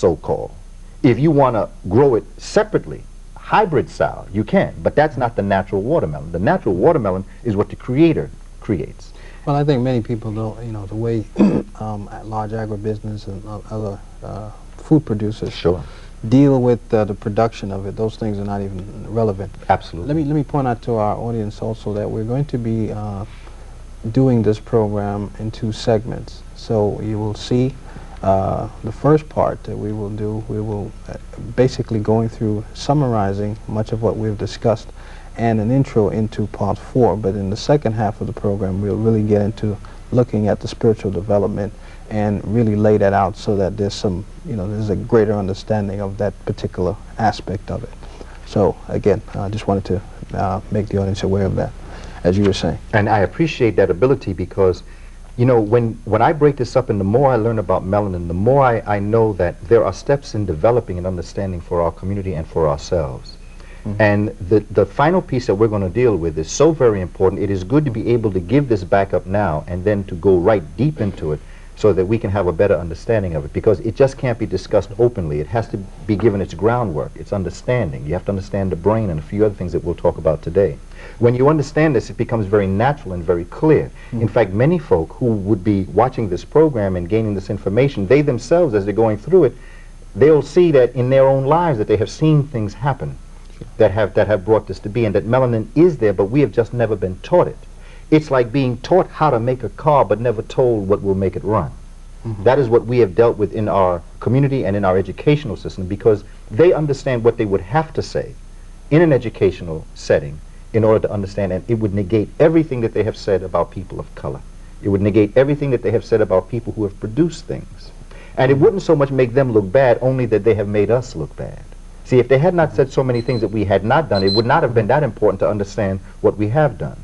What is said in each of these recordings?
so-called. If you want to grow it separately, hybrid style, you can, but that's not the natural watermelon. The natural watermelon is what the creator creates. Well, I think many people don't, you know, the way large agribusiness and other food producers deal with the production of it, those things are not even relevant. Absolutely. Let me point out to our audience also that we're going to be doing this program in 2 segments. So you will see the first part that we will basically going through summarizing much of what we've discussed and an intro into part 4. But in the second half of the program, we'll really get into looking at the spiritual development and really lay that out so that there's some, you know, there's a greater understanding of that particular aspect of it. So again, I just wanted to make the audience aware of that, as you were saying. And I appreciate that ability because, you know, when I break this up and the more I learn about melanin, the more I know that there are steps in developing and understanding for our community and for ourselves. And the final piece that we're going to deal with is so very important. It is good to be able to give this back up now and then to go right deep into it so that we can have a better understanding of it, because it just can't be discussed openly. It has to be given its groundwork, its understanding. You have to understand the brain and a few other things that we'll talk about today. When you understand this, it becomes very natural and very clear. In fact, many folk who would be watching this program and gaining this information, they themselves, as they're going through it, they'll see that in their own lives that they have seen things happen that have brought this to be, and that melanin is there, but we have just never been taught it. It's like being taught how to make a car but never told what will make it run. That is what we have dealt with in our community and in our educational system, because they understand what they would have to say in an educational setting in order to understand, and it would negate everything that they have said about people of color. It would negate everything that they have said about people who have produced things. And it wouldn't so much make them look bad, only that they have made us look bad. See, if they had not said so many things that we had not done, it would not have been that important to understand what we have done.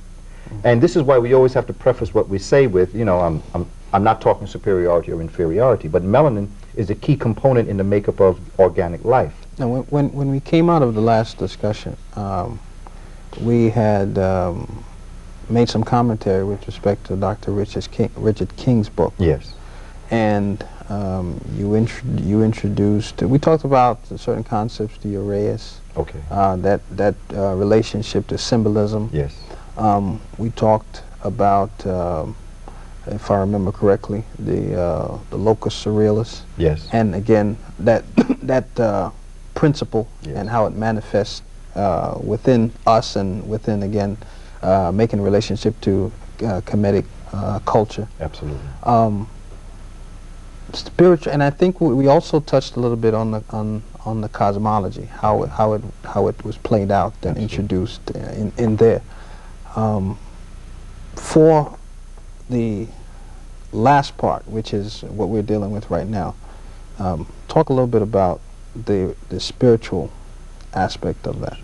And this is why we always have to preface what we say with, you know, I'm not talking superiority or inferiority, but melanin is a key component in the makeup of organic life. Now, when we came out of the last discussion, we had made some commentary with respect to Dr. Richard King's book. Yes. And you introduced, we talked about certain concepts, the Ureus, Okay. that relationship to symbolism. Yes. We talked about, if I remember correctly, the locus cerealis. Yes. And again, that principle and how it manifests within us and within, again, making a relationship to Kemetic culture. Absolutely. Spiritual, and I think we also touched a little bit on the cosmology, how it was played out and introduced in there. For the last part, which is what we're dealing with right now, talk a little bit about the spiritual aspect of that,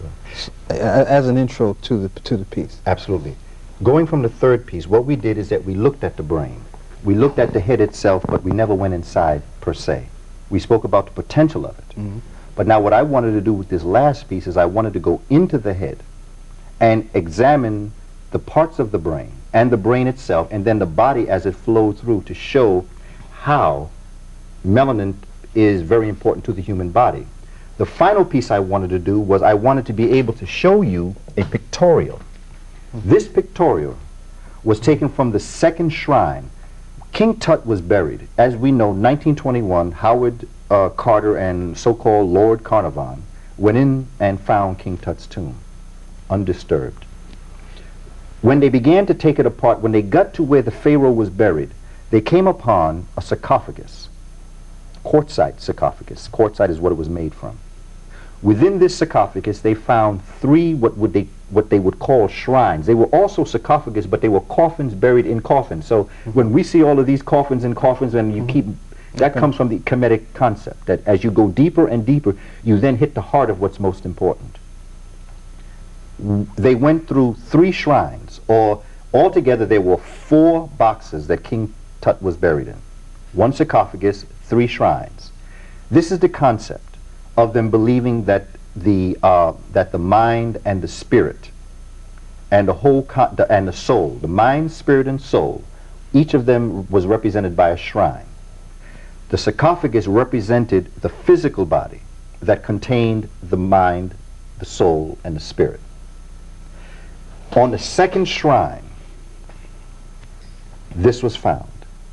as an intro to the piece. Absolutely. Going from the third piece, what we did is that we looked at the brain. We looked at the head itself, but we never went inside per se. We spoke about the potential of it. But now what I wanted to do with this last piece is I wanted to go into the head and examine the parts of the brain and the brain itself and then the body as it flowed through to show how melanin is very important to the human body. The final piece I wanted to do was I wanted to be able to show you a pictorial. This pictorial was taken from the second shrine. King Tut was buried. As we know, 1921, Howard Carter and so-called Lord Carnarvon went in and found King Tut's tomb, undisturbed. When they began to take it apart, when they got to where the pharaoh was buried, they came upon a sarcophagus, quartzite sarcophagus. Quartzite is what it was made from. Within this sarcophagus, they found three what they would call shrines. They were also sarcophagus, but they were coffins buried in coffins. So when we see all of these coffins and coffins, and you keep, that comes from the Kemetic concept, that as you go deeper and deeper, you then hit the heart of what's most important. They went through 3 shrines, or altogether there were 4 boxes that King Tut was buried in. 1 sarcophagus, 3 shrines. This is the concept of them believing that the mind and the spirit and the soul, the mind, spirit, and soul, each of them was represented by a shrine. The sarcophagus represented the physical body that contained the mind, the soul, and the spirit. On the second shrine, this was found,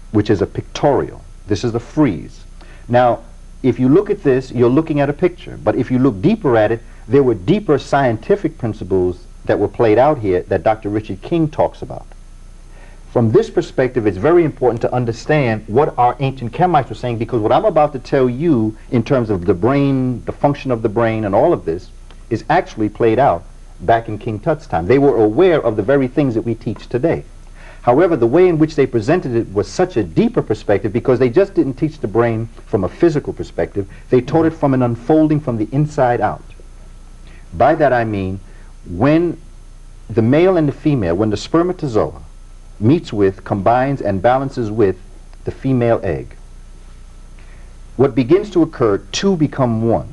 which is a pictorial. This is the frieze. Now, if you look at this, you're looking at a picture. But if you look deeper at it, there were deeper scientific principles that were played out here that Dr. Richard King talks about. From this perspective, it's very important to understand what our ancient Kemites were saying, because what I'm about to tell you in terms of the brain, the function of the brain, and all of this is actually played out back in King Tut's time. They were aware of the very things that we teach today. However, the way in which they presented it was such a deeper perspective, because they just didn't teach the brain from a physical perspective. They taught it from an unfolding from the inside out. By that I mean, when the male and the female, when the spermatozoa meets with, combines, and balances with the female egg, what begins to occur, two become one.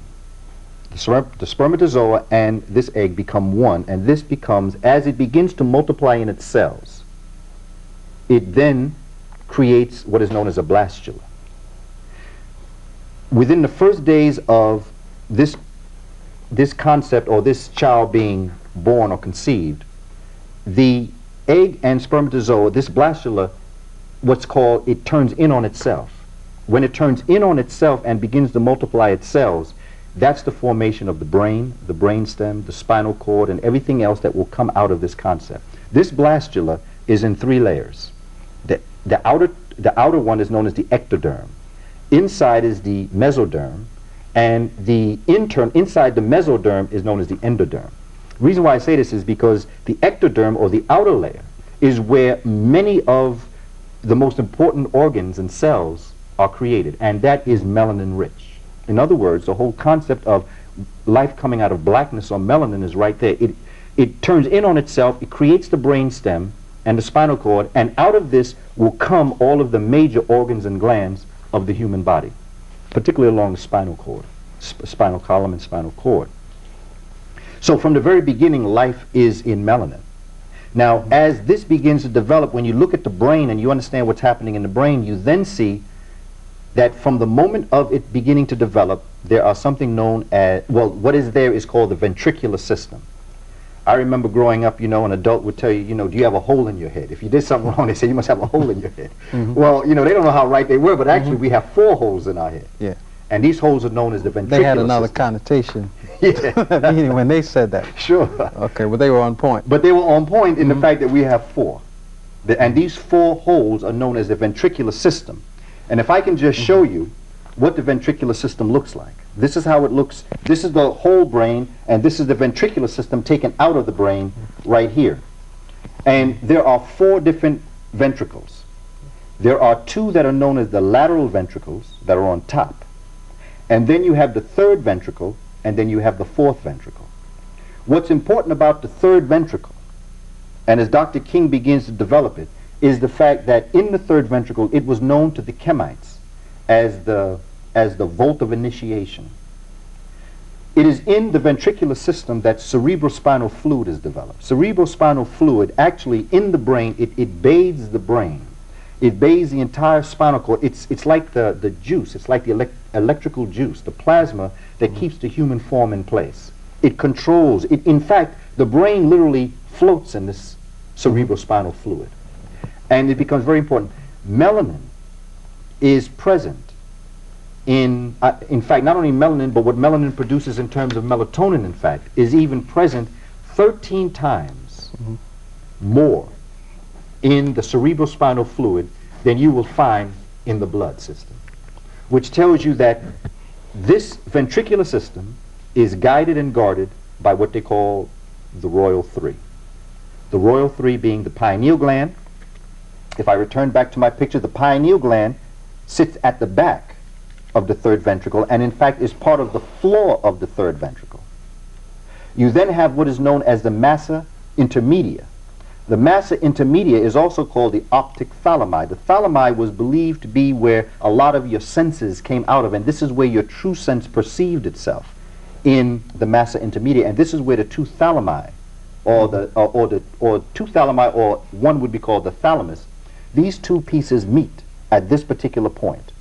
The spermatozoa and this egg become one, and this becomes, as it begins to multiply in its cells, it then creates what is known as a blastula. Within the first days of this concept, or this child being born or conceived, the egg and spermatozoa, this blastula, what's called, it turns in on itself. When it turns in on itself and begins to multiply its cells, that's the formation of the brain, the brainstem, the spinal cord, and everything else that will come out of this concept. This blastula is in three layers. The outer one is known as the ectoderm. Inside is the mesoderm, and the inside the mesoderm is known as the endoderm. The reason why I say this is because the ectoderm, or the outer layer, is where many of the most important organs and cells are created, and that is melanin rich. In other words, the whole concept of life coming out of blackness or melanin is right there. It turns in on itself, it creates the brain stem and the spinal cord, and out of this will come all of the major organs and glands of the human body, particularly along the spinal cord, spinal column and spinal cord. So from the very beginning, life is in melanin. Now, as this begins to develop, when you look at the brain and you understand what's happening in the brain, you then see that from the moment of it beginning to develop, there are something known as, well, what is there is called the ventricular system. I remember growing up, an adult would tell you, do you have a hole in your head? If you did something wrong, they say you must have a hole in your head. Well, they don't know how right they were, but actually we have 4 holes in our head. Yeah. And these holes are known as the ventricular system. They had another connotation. Yeah. Meaning when they said that. Sure. Okay, well they were on point. But they were on point in the fact that we have 4. And these 4 holes are known as the ventricular system. And if I can just show you what the ventricular system looks like. This is how it looks. This is the whole brain, and this is the ventricular system taken out of the brain right here. And there are 4 different ventricles. There are 2 that are known as the lateral ventricles that are on top. And then you have the 3rd ventricle, and then you have the 4th ventricle. What's important about the 3rd ventricle, and as Dr. King begins to develop it, is the fact that in the 3rd ventricle, it was known to the Kemites as the vault of initiation. It is in the ventricular system that cerebrospinal fluid is developed. Cerebrospinal fluid, actually in the brain, it bathes the brain. It bathes the entire spinal cord. It's like the juice. It's like the electrical juice, the plasma that keeps the human form in place. It controls. In fact, the brain literally floats in this cerebrospinal fluid. And it becomes very important. Melanin is present in fact, not only melanin, but what melanin produces in terms of melatonin, in fact, is even present 13 times more in the cerebrospinal fluid than you will find in the blood system, which tells you that this ventricular system is guided and guarded by what they call the royal 3. The royal 3 being the pineal gland. If I return back to my picture, the pineal gland sits at the back of the 3rd ventricle, and in fact is part of the floor of the 3rd ventricle. You then have what is known as the massa intermedia. The massa intermedia is also called the optic thalami. The thalami was believed to be where a lot of your senses came out of, and this is where your true sense perceived itself, in the massa intermedia. And this is where the 2 thalami, or 2 thalami, or one would be called the thalamus. These 2 pieces meet at this particular point.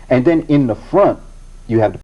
And then in the front, you have the